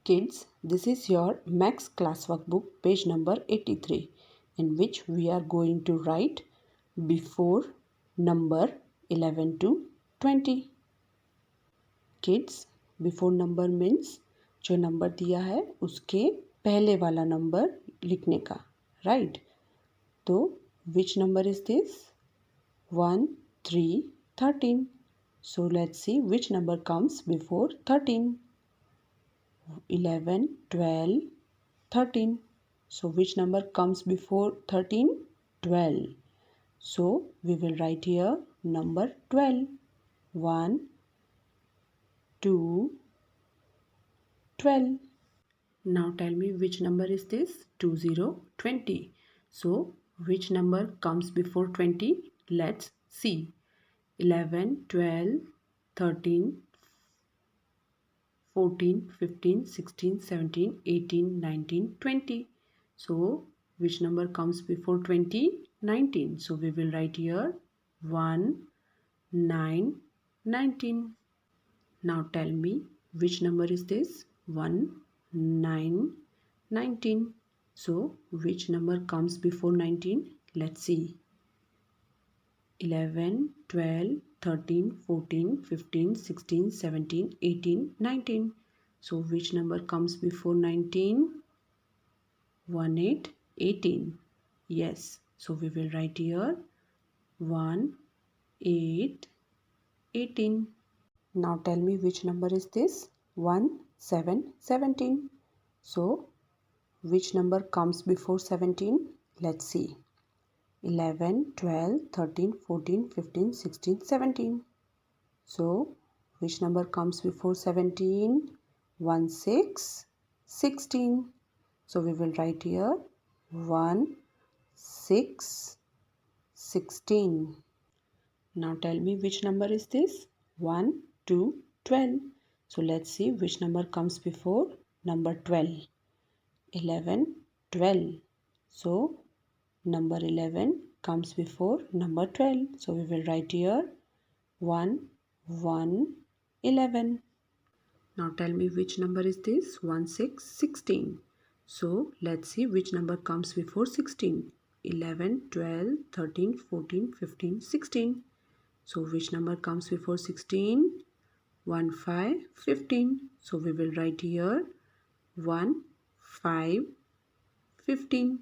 Kids, this is your Max classwork book page number 83, in which we are going to write before number 11 to 20. Kids, before number means जो number दिया है उसके पहले वाला number लिखने का, right? तो which number is this? 1, 3, 13. So let's see which number comes before 13. 11, 12, 13. So which number comes before 13? 12. So we will write here number 12. 1, 2, 12. Now tell me which number is this? 20, 20. So which number comes before 20? Let's see. 11, 12, 13, 14, 15, 16, 17, 18, 19, 20. So which number comes before 20? 19. So we will write here 1, 9, 19. Now tell me which number is this? 1, 9, 19. So which number comes before 19? Let's see. 11, 12, 13, 14, 15, 16, 17, 18, 19. So which number comes before 19? 1, 8, 18. Yes. So we will write here 1, 8, 18. Now tell me which number is this? 1, 7, 17. So which number comes before 17? Let's see. 11, 12, 13, 14, 15, 16, 17. So which number comes before 17? 1, 6, 16. So we will write here 1, 6, 16. Now tell me which number is this? 1, 2, 12. So let's see which number comes before number 12. 11, 12. So number 11 comes before number 12. So we will write here 1, 1, 11. Now tell me which number is this? 1, 6, 16. So let's see which number comes before 16. 11, 12, 13, 14, 15, 16. So which number comes before 16? 1, 5, 15. So we will write here 1, 5, 15.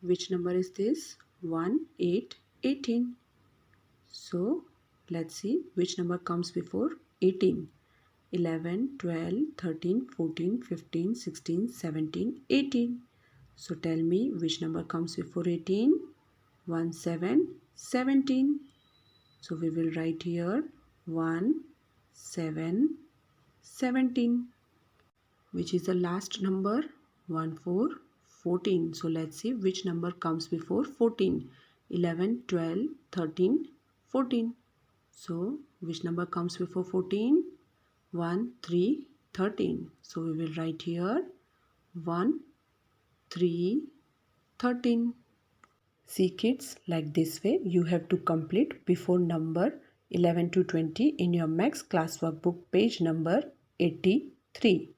Which number is this? 1, 8, 18. So let's see which number comes before 18. 11, 12, 13, 14, 15, 16, 17, 18. So tell me which number comes before 18? 1, 7, 17. So we will write here 1, 7, 17. Which is the last number? 1, 4, 14. So let's see which number comes before 14. 11, 12, 13, 14. So which number comes before 14? 1, 3, 13. So we will write here 1, 3, 13. See kids, like this way you have to complete before number 11 to 20 in your Max classwork book page number 83.